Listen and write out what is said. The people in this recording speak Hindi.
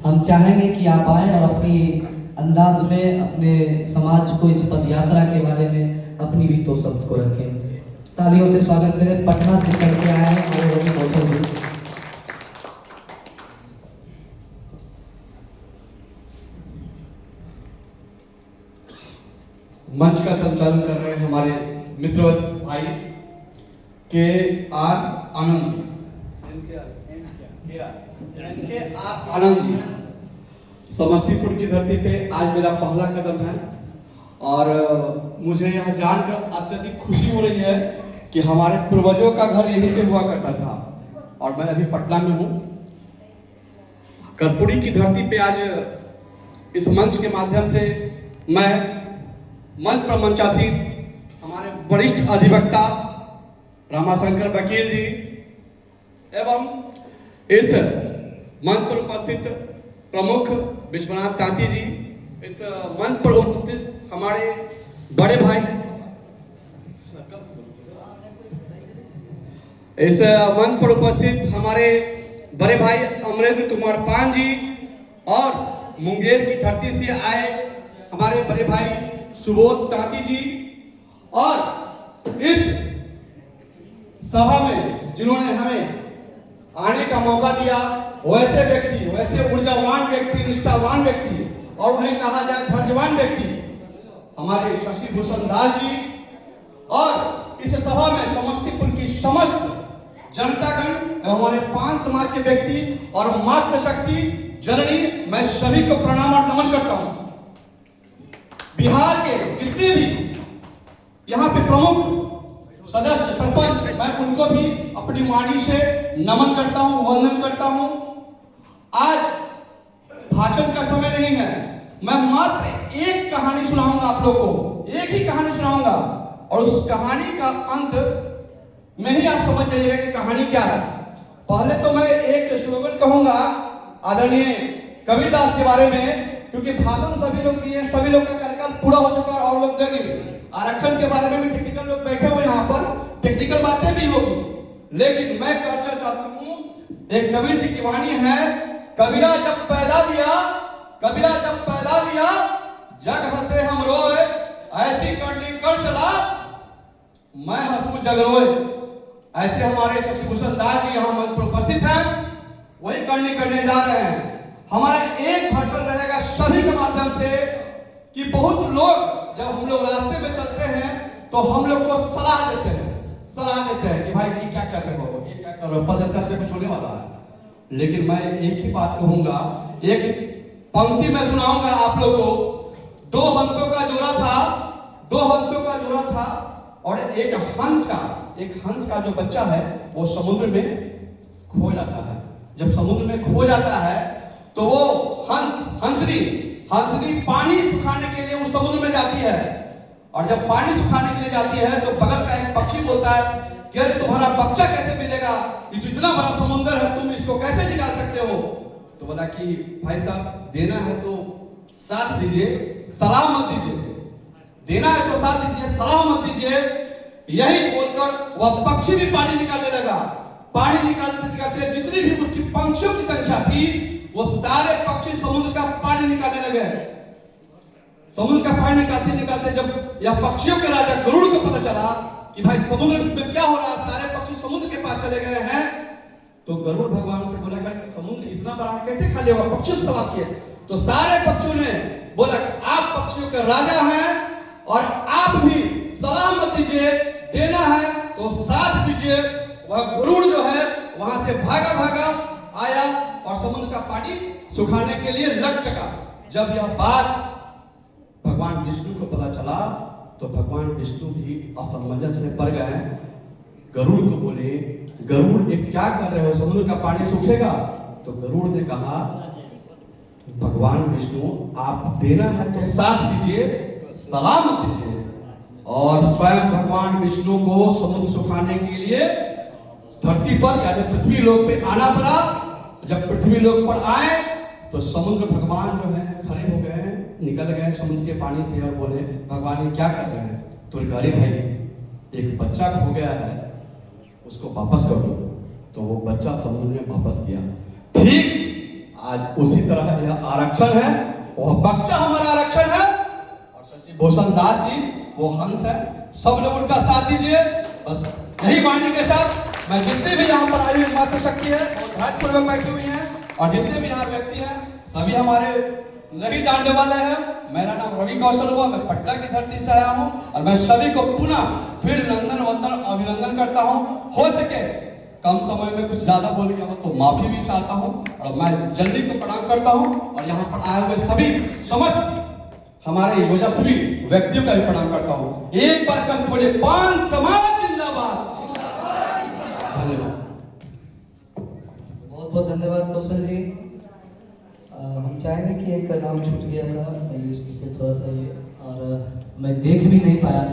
हम चाहेंगे कि आप आए और अपनी अंदाज में अपने समाज को इस पद यात्रा के बारे में अपनी भी दो शब्द को रखें। तालियों से स्वागत करें। पटना से चल के आए हैं और रवि कौशल जी। मंच का संचालन कर रहे हैं हमारे मित्र भाई के आर आनंद जी। समस्तीपुर की धरती पे आज मेरा पहला कदम है और मुझे यह जानकर अत्यधिक खुशी हो रही है कि हमारे पूर्वजों का घर यहीं पे हुआ करता था और मैं अभी पटना में हूँ। कर्पूरी की धरती पे आज इस मंच के माध्यम से मैं मंच पर मंचासीन हमारे वरिष्ठ अधिवक्ता रामाशंकर वकील जी एवं इस मंच पर उपस्थित प्रमुख विश्वनाथ तांती जी, इस मंच पर उपस्थित हमारे बड़े भाई, इस मंच पर उपस्थित हमारे बड़े भाई अमरेंद्र कुमार पान जी और मुंगेर की धरती से आए हमारे बड़े भाई सुबोध तांती जी और इस सभा में जिन्होंने हमें आने का मौका दिया, वैसे व्यक्ति, वैसे ऊर्जावान व्यक्ति, निष्ठावान व्यक्ति और उन्हें कहा जाए धैर्यवान व्यक्ति हमारे शशि भूषण दास जी और इस सभा में समस्तीपुर की समस्त जनतागण एवं हमारे 5 समाज के व्यक्ति और मातृशक्ति जननी, मैं सभी को प्रणाम और नमन करता हूं। बिहार के जितने भी यहाँ पे प्रमुख सदस्य सरपंच, मैं उनको भी अपनी वाणी से नमन करता हूं, वंदन करता हूं। आज भाषण का समय नहीं है, मैं मात्र एक कहानी सुनाऊंगा आप लोगों को, एक ही कहानी सुनाऊंगा और उस कहानी का अंत में ही आप समझ जाइएगा कि कहानी क्या है। पहले तो मैं एक स्लोगन कहूंगा आदरणीय कबीरदास के बारे में, क्योंकि भाषण सभी लोग दिए, सभी लोग का कार्यकाल पूरा हो चुका है और लोग देंगे। आरक्षण के बारे में भी टेक्निकल लोग बैठे हुए यहाँ पर, टेक्निकल बातें भी होगी, लेकिन मैं चर्चा चाहता हूँ। एक कबीर जी की वाणी है, कबीरा जब पैदा लिया, कबीरा जब पैदा लिया, जग हंसे हम रोए, ऐसी करनी कर चला, मैं हंसू जग रोए। ऐसे हमारे शशि भूषण दास जी यहाँ मंच पर उपस्थित हैं, वही करनी करने जा रहे हैं। हमारा एक भाषण रहेगा सभी के माध्यम से कि बहुत लोग जब हम लोग रास्ते में चलते हैं तो हम लोग को सलाह देते हैं कि भाई ये क्या कर रहे हो, ये क्या कर रहे हो, पदयात्रा से कुछ होने वाला है। लेकिन मैं एक ही बात कहूंगा, एक पंक्ति में सुनाऊंगा आप लोग को। 2 हंसों का जोड़ा था, 2 हंसों का जोड़ा था और एक हंस का जो बच्चा है वो समुद्र में खो जाता है। जब समुद्र में खो जाता है तो वो हंसनी पानी सुखाने के लिए उस समुद्र में जाती है और जब पानी सुखाने के लिए जाती है तो बगल का एक पक्षी बोलता है कि अरे तुम्हारा बच्चा कैसे मिलेगा, कि तो इतना बड़ा समुद्र है, तुम इसको कैसे निकाल सकते हो। तो बोला कि भाई साहब देना है तो साथ दीजिए, सलाह मत दीजिए, देना है तो साथ दीजिए, सलाह मत दीजिए। यही बोलकर वह पक्षी भी पानी निकालने लगा। पानी निकालते जितनी भी उसकी पंक्षियों की संख्या थी वो सारे पक्षी समुद्र का पानी निकालने लगे। समुद्र का पानी निकालते जब यह पक्षियों के राजा गरुड़ को पता चला कि भाई समुद्र में क्या हो रहा है, सारे पक्षी समुद्र के पास चले गए हैं, तो गरुड़ भगवान से बोला कर समुद्र इतना बड़ा कैसे खाली होगा, पक्षी से सवाल किए। तो सारे पक्षियों ने बोला आप पक्षियों के राजा हैं और आप भी सलाह मत दीजिए, देना है तो साथ दीजिए। वह गरुड़ जो है वहां से भागा आया और समुद्र का पानी सुखाने के लिए लग चका। जब यह बात भगवान विष्णु को पता चला तो भगवान विष्णु भी असमंजस में पड़ गए। गरुड़ को बोले, गरुड़ एक क्या कर रहे हो, समुद्र का पानी सूखेगा। तो गरुड़ ने कहा भगवान विष्णु आप देना है तो साथ दीजिए, सलाह मत दीजिए। और स्वयं भगवान विष्णु को समुद्र सुखाने के लिए धरती पर यानी पृथ्वी लोक पे आना पड़ा। जब पृथ्वी लोक पर आए तो समुद्र भगवान जो है खड़े हो गए, निकल गए समुद्र के पानी से और बोले भगवान ये क्या कर रहे हैं। तो अरे भाई एक बच्चा खो गया है उसको वापस कर दो। तो वो बच्चा समुद्र में वापस किया। ठीक आज उसी तरह यह आरक्षण है, वह बच्चा हमारा आरक्षण है। और शशि भूषण दास जी वो हंस है, सब लोग उनका साथ दीजिए। बस यही वाणी के साथ मैं जितने भी यहाँ पर आई हुई मातृशक्ति है बहुत धैर्यपूर्वक बैठी हुई है, और जितने भी यहाँ व्यक्ति हैं सभी हमारे नहीं जानने वाले हैं। मेरा नाम रवि कौशल हुआ, मैं पटना की धरती से आया हूँ, और मैं सभी को पुनः फिर नंदन वंदन अभिनंदन करता हूँ। हो सके कम समय में कुछ ज्यादा बोल गया हो तो माफी भी चाहता हूँ, और मैं जननी को प्रणाम करता हूँ, और यहाँ पर आए हुए सभी समस्त हमारे योजस्वी व्यक्तियों का भी प्रणाम करता हूँ। एक बार कष्ट बोले पान समाज जिंदाबाद। धन्यवाद। बहुत बहुत धन्यवाद कौशल जी। हम चाहेंगे कि एक नाम छूट गया था लिस्ट से थोड़ा सा ये, और मैं देख भी नहीं पाया था।